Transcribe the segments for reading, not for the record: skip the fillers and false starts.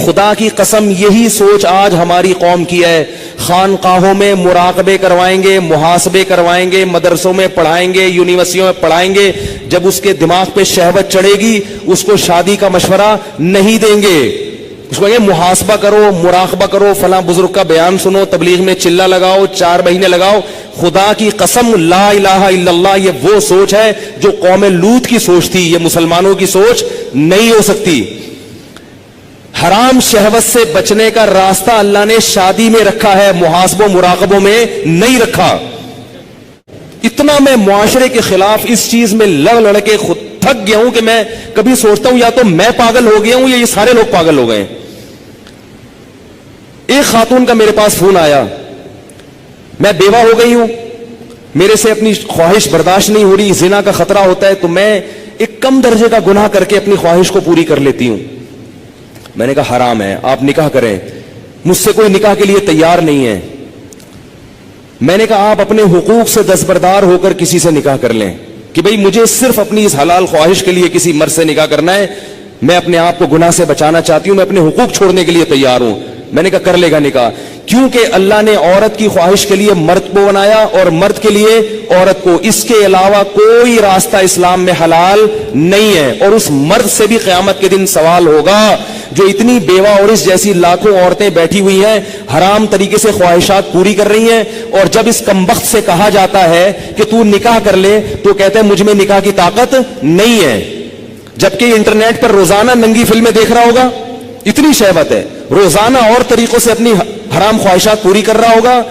خدا کی قسم یہی سوچ آج ہماری قوم کی ہے. خانقاہوں میں مراقبے کروائیں گے, محاسبے کروائیں گے, مدرسوں میں پڑھائیں گے, یونیورسٹیوں میں پڑھائیں گے. جب اس کے دماغ پہ شہوت چڑھے گی اس کو شادی کا مشورہ نہیں دیں گے. اس کو کہیں محاسبہ کرو, مراقبہ کرو, فلاں بزرگ کا بیان سنو, تبلیغ میں چلہ لگاؤ, 4 مہینے لگاؤ. خدا کی قسم لا الہ الا اللہ یہ وہ سوچ ہے جو قوم لوط کی سوچ تھی. یہ مسلمانوں کی سوچ نہیں ہو سکتی. حرام شہوت سے بچنے کا راستہ اللہ نے شادی میں رکھا ہے, محاسبوں مراقبوں میں نہیں رکھا. اتنا میں معاشرے کے خلاف اس چیز میں لڑ کے خود تھک گیا ہوں کہ میں کبھی سوچتا ہوں یا تو میں پاگل ہو گیا ہوں یا یہ سارے لوگ پاگل ہو گئے. ایک خاتون کا میرے پاس فون آیا, میں بیوہ ہو گئی ہوں, میرے سے اپنی خواہش برداشت نہیں ہو رہی, زنا کا خطرہ ہوتا ہے, تو میں ایک کم درجے کا گناہ کر کے اپنی خواہش کو پوری کر لیتی ہوں. میں نے کہا حرام ہے, آپ نکاح کریں. مجھ سے کوئی نکاح کے لیے تیار نہیں ہے. میں نے کہا آپ اپنے حقوق سے دستبردار ہو کر کسی سے نکاح کر لیں کہ بھئی مجھے صرف اپنی اس حلال خواہش کے لیے کسی مرد سے نکاح کرنا ہے, میں اپنے آپ کو گناہ سے بچانا چاہتی ہوں, میں اپنے حقوق چھوڑنے کے لیے تیار ہوں. میں نے کہا کر لے گا نکاح, کیونکہ اللہ نے عورت کی خواہش کے لیے مرد کو بنایا اور مرد کے لیے عورت کو. اس کے علاوہ کوئی راستہ اسلام میں حلال نہیں ہے. اور اس مرد سے بھی قیامت کے دن سوال ہوگا جو اتنی بیوہ اور اس جیسی لاکھوں عورتیں بیٹھی ہوئی ہیں, حرام طریقے سے خواہشات پوری کر رہی ہیں, اور جب اس کمبخت سے کہا جاتا ہے کہ تو نکاح کر لے تو کہتے ہیں مجھ میں نکاح کی طاقت نہیں ہے. جبکہ انٹرنیٹ پر روزانہ ننگی فلمیں دیکھ رہا ہوگا, اتنی شہوت ہے, روزانہ اور طریقوں سے اپنی حرام خواہشات پوری کر رہا ہوگا,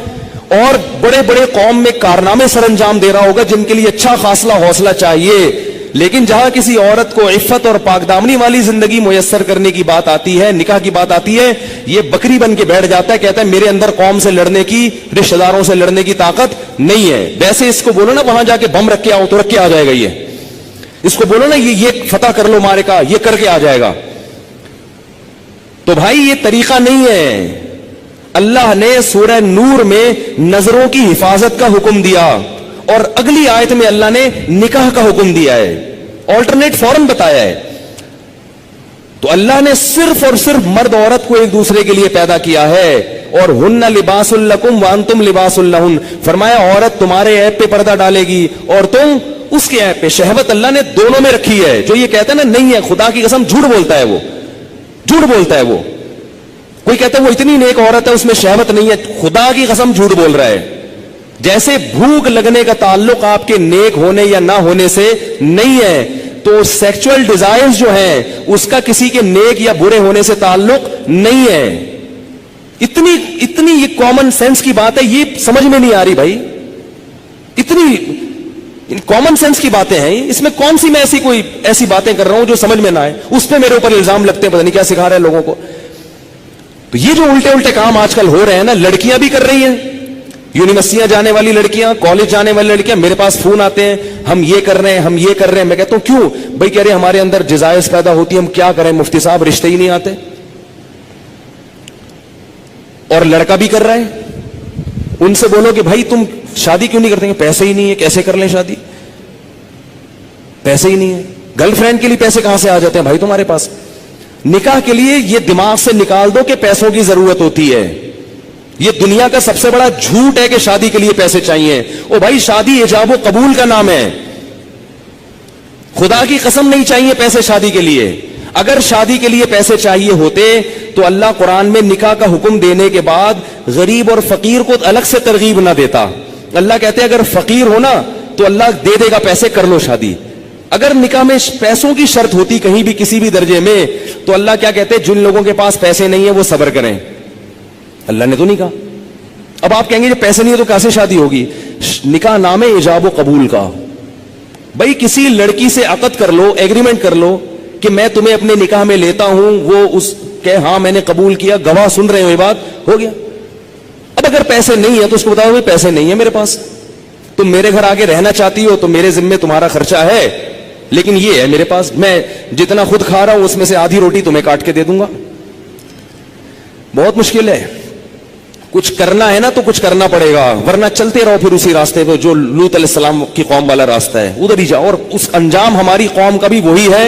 اور بڑے بڑے قوم میں کارنامے سر انجام دے رہا ہوگا جن کے لیے اچھا خاصا حوصلہ چاہیے. لیکن جہاں کسی عورت کو عفت اور پاکدامنی والی زندگی میسر کرنے کی بات آتی ہے, نکاح کی بات آتی ہے, یہ بکری بن کے بیٹھ جاتا ہے, کہتا ہے میرے اندر قوم سے لڑنے کی, رشتہ داروں سے لڑنے کی طاقت نہیں ہے. ویسے اس کو بولو نا وہاں جا کے بم رکھ کے آؤ تو رکھ کے آ جائے گا. اس کو بولو نا یہ فتح کر لو مارے کا, یہ کر کے آ جائے گا. تو بھائی یہ طریقہ نہیں ہے. اللہ نے سورہ نور میں نظروں کی حفاظت کا حکم دیا اور اگلی آیت میں اللہ نے نکاح کا حکم دیا ہے, آلٹرنیٹ فوراً بتایا ہے. تو اللہ نے صرف اور صرف مرد عورت کو ایک دوسرے کے لیے پیدا کیا ہے, اور ہن لباس لکم وانتم لباس لہن. فرمایا عورت تمہارے عیب پہ پردہ ڈالے گی اور تم اس کے عیب پہ. شہوت اللہ نے دونوں میں رکھی ہے. جو یہ کہتا ہے نا نہیں ہے, خدا کی قسم جھوٹ بولتا ہے, وہ جھوٹ بولتا ہے. وہ کوئی کہتا ہے وہ اتنی نیک عورت ہے اس میں شہوت نہیں ہے, خدا کی قسم جھوٹ بول رہا ہے. جیسے بھوک لگنے کا تعلق آپ کے نیک ہونے یا نہ ہونے سے نہیں ہے, تو سیکچول ڈیزائرز جو ہیں اس کا کسی کے نیک یا برے ہونے سے تعلق نہیں ہے. اتنی یہ کامن سینس کی بات ہے, یہ سمجھ میں نہیں آ رہی بھائی. اتنی کامن سینس کی باتیں ہیں, اس میں کون سی میں ایسی باتیں کر رہا ہوں جو سمجھ میں نہ آئے, اس پہ میرے اوپر الزام لگتے ہیں, پتہ نہیں کیا سکھا رہے ہیں لوگوں کو. تو یہ جو الٹے کام آج کل ہو رہے ہیں نا, لڑکیاں بھی کر رہی ہیں, یونیورسٹیاں جانے والی لڑکیاں, کالج جانے والی لڑکیاں, میرے پاس فون آتے ہیں ہم یہ کر رہے ہیں ہم یہ کر رہے ہیں. میں کہتا ہوں کیوں بھائی؟ کہہ رہے ہمارے اندر جزائز پیدا ہوتی ہے, ہم کیا کریں مفتی صاحب, رشتے ہی نہیں آتے. اور لڑکا بھی کر رہا ہے, ان سے بولو کہ بھائی تم شادی کیوں نہیں کرتے؟ پیسے ہی نہیں ہے, کیسے کر لیں شادی, پیسے ہی نہیں ہے. گرل فرینڈ کے لیے پیسے کہاں سے آ جاتے ہیں بھائی تمہارے پاس؟ نکاح کے لیے یہ دماغ سے نکال دو کہ پیسوں کی ضرورت ہوتی ہے. یہ دنیا کا سب سے بڑا جھوٹ ہے کہ شادی کے لیے پیسے چاہیے. او بھائی شادی ایجاب و قبول کا نام ہے, خدا کی قسم نہیں چاہیے پیسے شادی کے لیے. اگر شادی کے لیے پیسے چاہیے ہوتے تو اللہ قرآن میں نکاح کا حکم دینے کے بعد غریب اور فقیر کو الگ سے ترغیب نہ دیتا. اللہ کہتے اگر فقیر ہونا تو اللہ دے دے گا پیسے, کر لو شادی. اگر نکاح میں پیسوں کی شرط ہوتی کہیں بھی کسی بھی درجے میں تو اللہ کیا کہتے جن لوگوں کے پاس پیسے نہیں ہیں وہ صبر کریں. اللہ نے تو نہیں کہا. اب آپ کہیں گے جب پیسے نہیں ہے تو کیسے شادی ہوگی؟ نکاح نام ہے ایجاب و قبول کا. بھائی کسی لڑکی سے عقد کر لو, ایگریمنٹ کر لو کہ میں تمہیں اپنے نکاح میں لیتا ہوں, وہ اس کہ ہاں میں نے قبول کیا, گواہ سن رہے ہو, یہ بات ہو گیا. اب اگر پیسے نہیں ہے تو اس کو بتاؤ بھائی پیسے نہیں ہے میرے پاس, تم میرے گھر آگے رہنا چاہتی ہو تو میرے ذمے تمہارا خرچہ ہے, لیکن یہ ہے میرے پاس, میں جتنا خود کھا رہا ہوں اس میں سے آدھی روٹی تمہیں کاٹ کے دے دوں گا. بہت مشکل ہے. کچھ کرنا ہے نا تو کچھ کرنا پڑے گا, ورنہ چلتے رہو پھر اسی راستے پہ جو لوط علیہ السلام کی قوم والا راستہ ہے, ادھر ہی جاؤ. اور اس انجام ہماری قوم کا بھی وہی ہے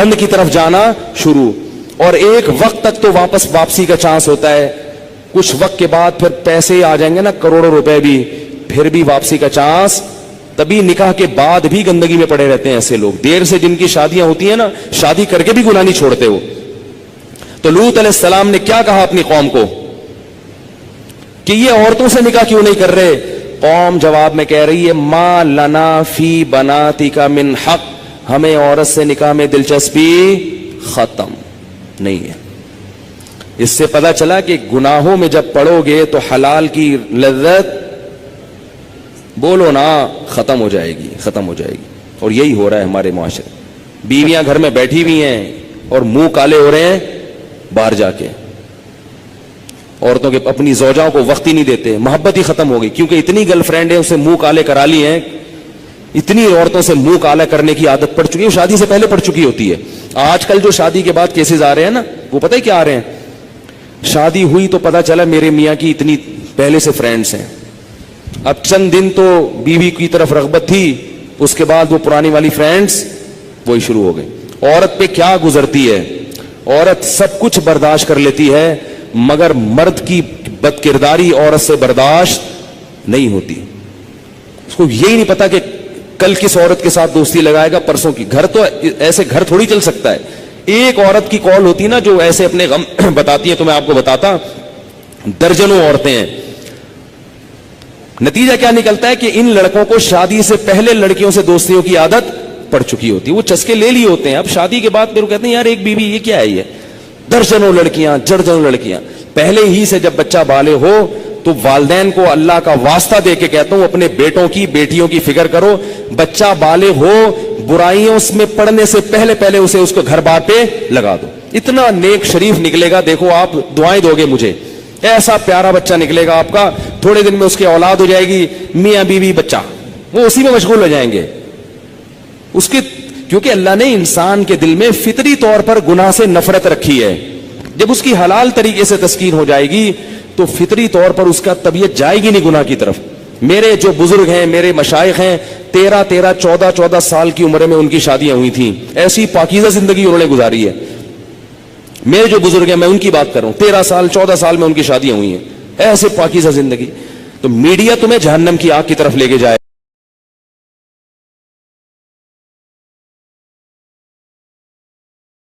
گند کی طرف جانا شروع. اور ایک وقت تک تو واپسی کا چانس ہوتا ہے, کچھ وقت کے بعد پھر پیسے آ جائیں گے نا, کروڑوں روپے بھی, پھر بھی واپسی کا چانس. تبھی نکاح کے بعد بھی گندگی میں پڑے رہتے ہیں ایسے لوگ. دیر سے جن کی شادیاں ہوتی ہیں نا, شادی کر کے بھی گناہ نہیں چھوڑتے وہ. تو لوط علیہ السلام نے کیا کہا اپنی قوم کو کہ یہ عورتوں سے نکاح کیوں نہیں کر رہے؟ قوم جواب میں کہہ رہی ہے ما لنا فی بناتک من حق, ہمیں عورت سے نکاح میں دلچسپی ختم نہیں ہے. اس سے پتا چلا کہ گناہوں میں جب پڑو گے تو حلال کی لذت بولو نا ختم ہو جائے گی, ختم ہو جائے گی. اور یہی ہو رہا ہے ہمارے معاشرے. بیویاں گھر میں بیٹھی ہوئی ہیں اور منہ کالے ہو رہے ہیں باہر جا کے. عورتوں کے اپنی زوجاؤں کو وقت ہی نہیں دیتے, محبت ہی ختم ہو گئی, کیونکہ اتنی گرل فرینڈ ہیں اسے منہ کالے کرا لی ہیں, اتنی عورتوں سے منہ کالا کرنے کی عادت پڑ چکی ہے, شادی سے پہلے پڑ چکی ہوتی ہے. آج کل جو شادی کے بعد کیسز آ رہے ہیں نا, وہ پتہ ہے کیا آ رہے ہیں؟ شادی ہوئی تو پتا چلا میرے میاں کی اتنی پہلے سے فرینڈز ہیں, اب چند دن تو بیوی کی طرف رغبت تھی, اس کے بعد وہ پرانی والی فرینڈز وہی شروع ہو گئی. عورت پہ کیا گزرتی ہے؟ عورت سب کچھ برداشت کر لیتی ہے, مگر مرد کی بد کرداری عورت سے برداشت نہیں ہوتی. اس کو یہی نہیں پتا کہ کل کس عورت کے ساتھ دوستی لگائے گا, پرسوں کی. گھر تو ایسے گھر تھوڑی چل سکتا ہے. ایک عورت کی کال ہوتی نا جو ایسے اپنے غم بتاتی ہے, تو میں آپ کو بتاتا, درجنوں عورتیں ہیں. نتیجہ کیا نکلتا ہے کہ ان لڑکوں کو شادی سے پہلے لڑکیوں سے دوستیوں کی عادت پڑ چکی ہوتی ہے, وہ چسکے لے لیے ہوتے ہیں. اب شادی کے بعد پھر وہ کہتے ہیں یار ایک بیوی یہ کیا ہے, یہ درجنوں لڑکیاں, درجنوں لڑکیاں. پہلے ہی سے جب بچہ بالغ ہو تو والدین کو اللہ کا واسطہ دے کے کہتا ہوں اپنے بیٹوں کی بیٹیوں کی فکر کرو. بچہ بالغ ہو, برائیوں میں پڑنے سے پہلے اسے اس کو گھر بار پہ لگا دو. اتنا نیک شریف نکلے گا, دیکھو آپ دعائیں دو گے مجھے, ایسا پیارا بچہ نکلے گا آپ کا, تھوڑے دن میں اس کی اولاد ہو جائے گی, میاں بیوی بچہ, وہ اسی میں مشغول ہو جائیں گے. اس کے کیونکہ اللہ نے انسان کے دل میں فطری طور پر گناہ سے نفرت رکھی ہے. جب اس کی حلال طریقے سے تسکین ہو جائے گی تو فطری طور پر اس کا طبیعت جائے گی نہیں گناہ کی طرف. میرے جو بزرگ ہیں, میرے مشائخ ہیں, 13 سال کی عمر میں ان کی شادیاں ہوئی تھیں. ایسی پاکیزہ زندگی انہوں نے گزاری ہے. میرے جو بزرگ ہیں, میں ان کی بات کر رہا ہوں, 13 سال 14 سال میں ان کی شادیاں ہوئی ہیں, ایسے پاکیزہ زندگی. تو میڈیا تمہیں جہنم کی آگ کی طرف لے کے جائے.